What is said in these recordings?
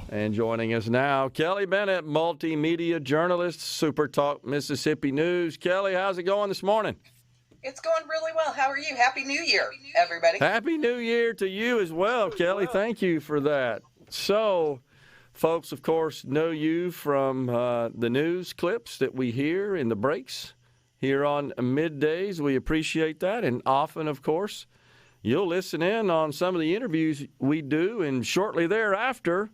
And joining us now, Kelly Bennett, Multimedia Journalist, SuperTalk Mississippi News. Kelly, how's it going this morning? It's going really well. How are you? Happy New Year, everybody. Happy New Year to you as well, Kelly. Thank you for that. So, folks, of course, know you from the news clips that we hear in the breaks here on middays. We appreciate that. And often, of course, you'll listen in on some of the interviews we do, and shortly thereafter,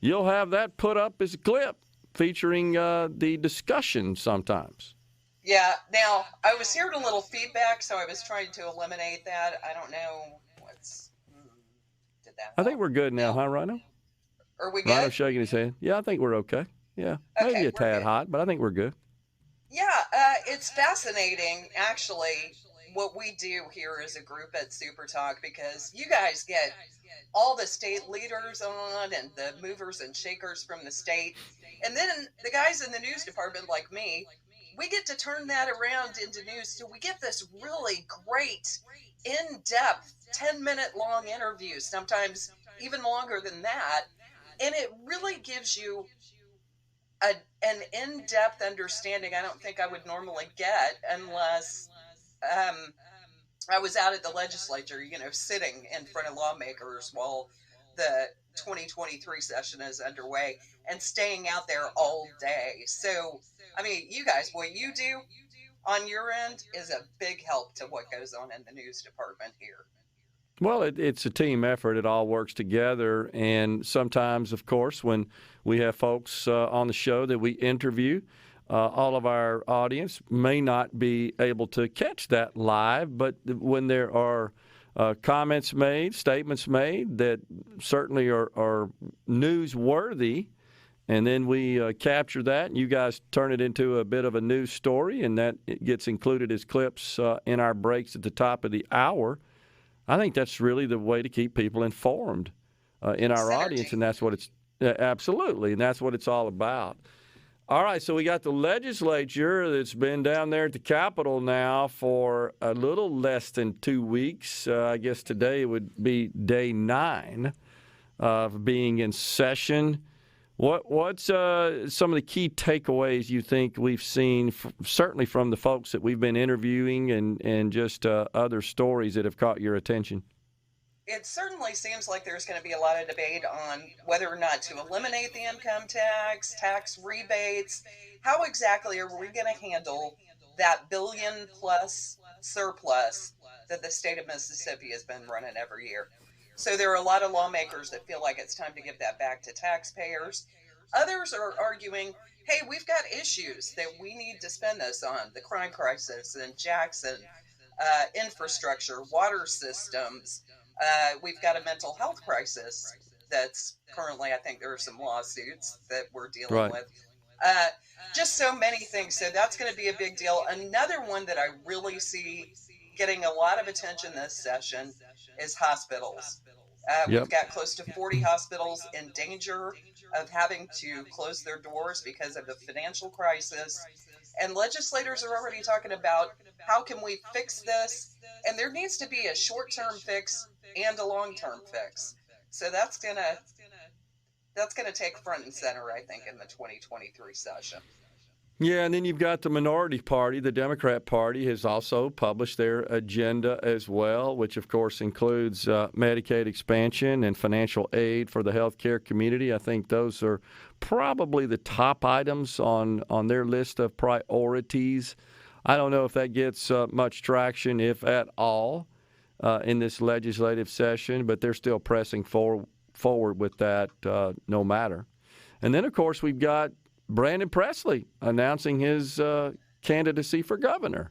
you'll have that put up as a clip featuring the discussion sometimes. Yeah. Now, I was hearing a little feedback, so I was trying to eliminate that. I don't know did that. I think we're good now, huh, Rhino? Are we good? Rhino's shaking his head. Yeah, I think we're okay. Yeah, okay, maybe a tad good. hot, but I think we're good. Yeah, it's fascinating, actually, what we do here as a group at SuperTalk, because you guys get all the state leaders on and the movers and shakers from the state. And then the guys in the news department like me, we get to turn that around into news. So we get this really great, in-depth, 10-minute long interviews, sometimes even longer than that. And it really gives you an in-depth understanding I don't think I would normally get unless I was out at the legislature, sitting in front of lawmakers while the 2023 session is underway and staying out there all day. So, I mean, you guys, what you do on your end is a big help to what goes on in the news department here. Well, it's a team effort. It all works together. And sometimes, of course, when we have folks on the show that we interview, all of our audience may not be able to catch that live. But when there are comments made, statements made that certainly are newsworthy, and then we capture that, and you guys turn it into a bit of a news story, and that it gets included as clips in our breaks at the top of the hour. I think that's really the way to keep people informed in our audience, and that's what it's absolutely, and that's what it's all about. All right, so we got the legislature that's been down there at the Capitol now for a little less than 2 weeks. I guess today would be day 9 of being in session. What's some of the key takeaways you think we've seen, certainly from the folks that we've been interviewing and just other stories that have caught your attention? It certainly seems like there's going to be a lot of debate on whether or not to eliminate the income tax rebates. How exactly are we going to handle that billion-plus surplus that the state of Mississippi has been running every year? So there are a lot of lawmakers that feel like it's time to give that back to taxpayers. Others are arguing, hey, we've got issues that we need to spend this on. The crime crisis in Jackson, infrastructure, water systems. We've got a mental health crisis that's currently, I think there are some lawsuits that we're dealing with. Just so many things. So that's going to be a big deal. Another one that I really see getting a lot of attention this session is hospitals. We've got close to 40 hospitals in danger of having to close their doors because of the financial crisis. And legislators are already talking about how can we fix this? And there needs to be a short-term fix and a long-term fix. So that's gonna take front and center, I think, in the 2023 session. Yeah, and then you've got the minority party. The Democrat Party has also published their agenda as well, which, of course, includes Medicaid expansion and financial aid for the healthcare community. I think those are probably the top items on their list of priorities. I don't know if that gets much traction, if at all, in this legislative session, but they're still pressing forward with that no matter. And then, of course, we've got Brandon Presley announcing his candidacy for governor.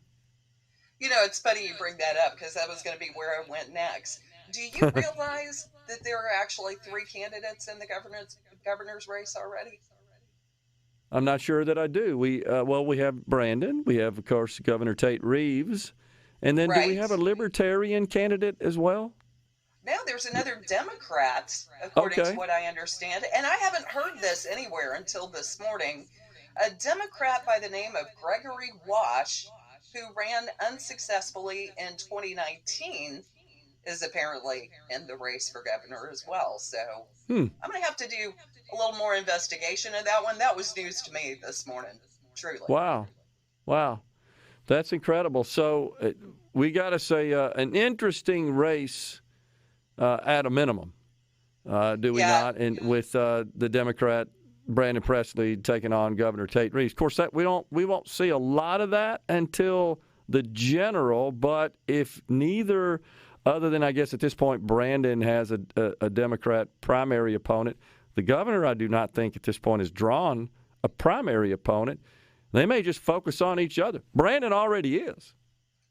It's funny you bring that up because that was going to be where I went next. Do you realize that there are actually 3 candidates in the governor's race already? I'm not sure that I do. We have Brandon. We have, of course, Governor Tate Reeves. And then do we have a libertarian candidate as well? Now there's another Democrat, according to what I understand. And I haven't heard this anywhere until this morning. A Democrat by the name of Gregory Wash, who ran unsuccessfully in 2019, is apparently in the race for governor as well. So Hmm. I'm going to have to do a little more investigation of that one. That was news to me this morning, truly. Wow. Wow. That's incredible. So we got to say an interesting race at a minimum, do we not? And with the Democrat Brandon Presley taking on Governor Tate Reeves. Of course, that we won't see a lot of that until the general. But if neither, other than I guess at this point Brandon has a Democrat primary opponent, the governor I do not think at this point has drawn a primary opponent. They may just focus on each other. Brandon already is.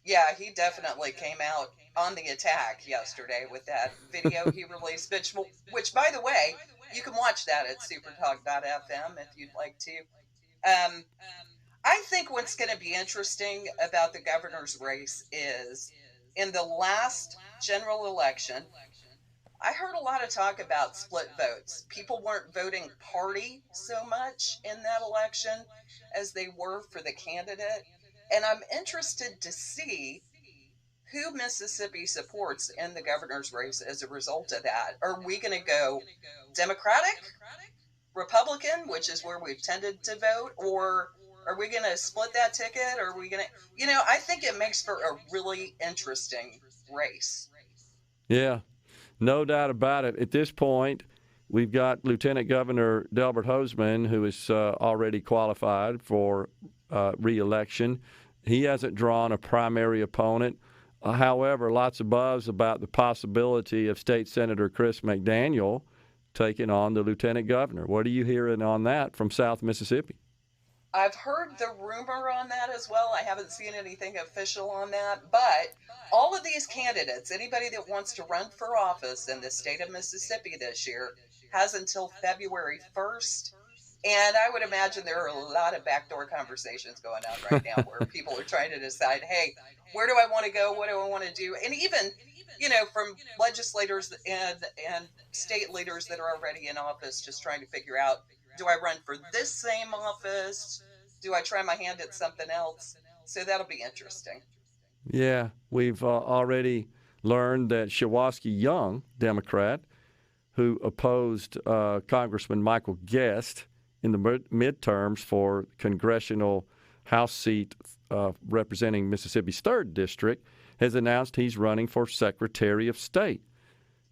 Yeah, he definitely came out on the attack yesterday with that video he released, which, by the way, you can watch that at SuperTalk.fm if you'd like to. I think what's going to be interesting about the governor's race is in the last general election, I heard a lot of talk about split votes. People weren't voting party so much in that election as they were for the candidate. And I'm interested to see who Mississippi supports in the governor's race as a result of that. Are we going to go Democratic, Republican, which is where we've tended to vote, or are we going to split that ticket? Or are we going to, I think it makes for a really interesting race. Yeah. No doubt about it. At this point, we've got Lieutenant Governor Delbert Hosemann, who is already qualified for re-election. He hasn't drawn a primary opponent. However, lots of buzz about the possibility of State Senator Chris McDaniel taking on the lieutenant governor. What are you hearing on that from South Mississippi? I've heard the rumor on that as well. I haven't seen anything official on that, but all of these candidates, anybody that wants to run for office in the state of Mississippi this year, has until February 1st. And I would imagine there are a lot of backdoor conversations going on right now where people are trying to decide, hey, where do I want to go? What do I want to do? And even, from legislators and state leaders that are already in office, just trying to figure out, do I run for this same office? Do I try my hand at something else? So that'll be interesting. Yeah, we've already learned that Shawaski Young, Democrat, who opposed Congressman Michael Guest in the midterms for congressional House seat representing Mississippi's 3rd District, has announced he's running for Secretary of State.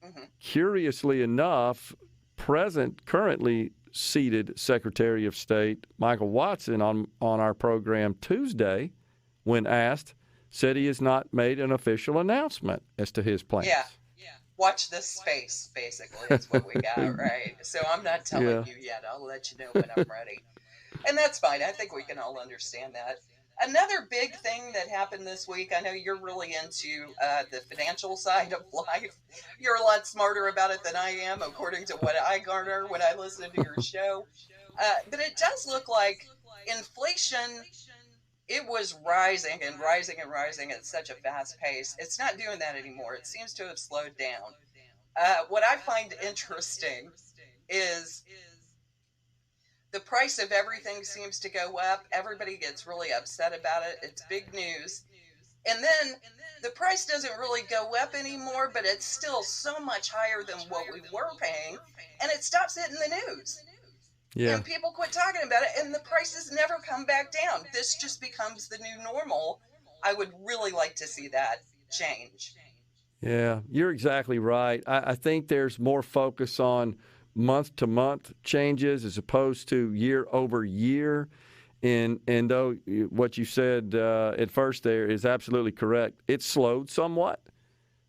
Mm-hmm. Curiously enough, currently seated Secretary of State Michael Watson on our program Tuesday, when asked, said he has not made an official announcement as to his plans. Yeah. Watch this space, basically, is what we got, right? So I'm not telling you yet. I'll let you know when I'm ready. And that's fine. I think we can all understand that. Another big thing that happened this week, I know you're really into the financial side of life. You're a lot smarter about it than I am, according to what I garner when I listen to your show. But it does look like inflation, it was rising and rising and rising at such a fast pace. It's not doing that anymore. It seems to have slowed down. What I find interesting is the price of everything seems to go up. Everybody gets really upset about it. It's big news. And then the price doesn't really go up anymore, but it's still so much higher than what we were paying, and it stops hitting the news. Yeah. And people quit talking about it, and the prices never come back down. This just becomes the new normal. I would really like to see that change. Yeah, you're exactly right. I think there's more focus on month-to-month changes as opposed to year-over-year. And though what you said at first there is absolutely correct, it's slowed somewhat.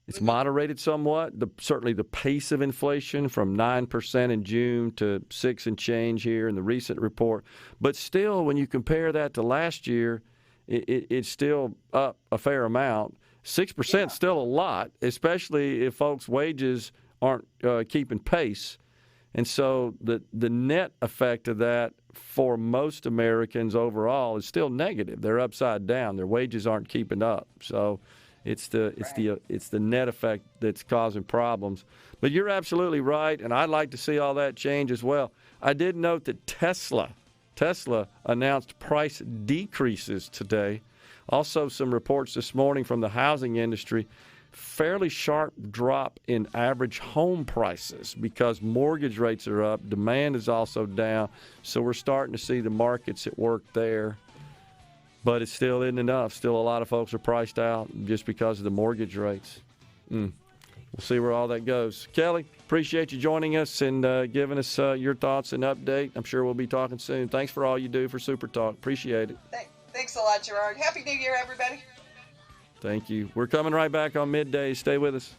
It's moderated somewhat. Certainly the pace of inflation from 9% in June to 6 and change here in the recent report. But still, when you compare that to last year, it's still up a fair amount. 6% is still a lot, especially if folks' wages aren't keeping pace. And so the net effect of that for most Americans overall is still negative. They're upside down. Their wages aren't keeping up. So it's the net effect that's causing problems. But you're absolutely right, and I'd like to see all that change as well. I did note that Tesla announced price decreases today. Also, some reports this morning from the housing industry fairly sharp drop in average home prices because mortgage rates are up. Demand is also down. So we're starting to see the markets at work there. But it still isn't enough. Still a lot of folks are priced out just because of the mortgage rates. We'll see where all that goes. Kelly, appreciate you joining us and giving us your thoughts and update. I'm sure we'll be talking soon. Thanks for all you do for Super Talk. Appreciate it. Thanks a lot, Gerard. Happy New Year, everybody. Thank you. We're coming right back on midday. Stay with us.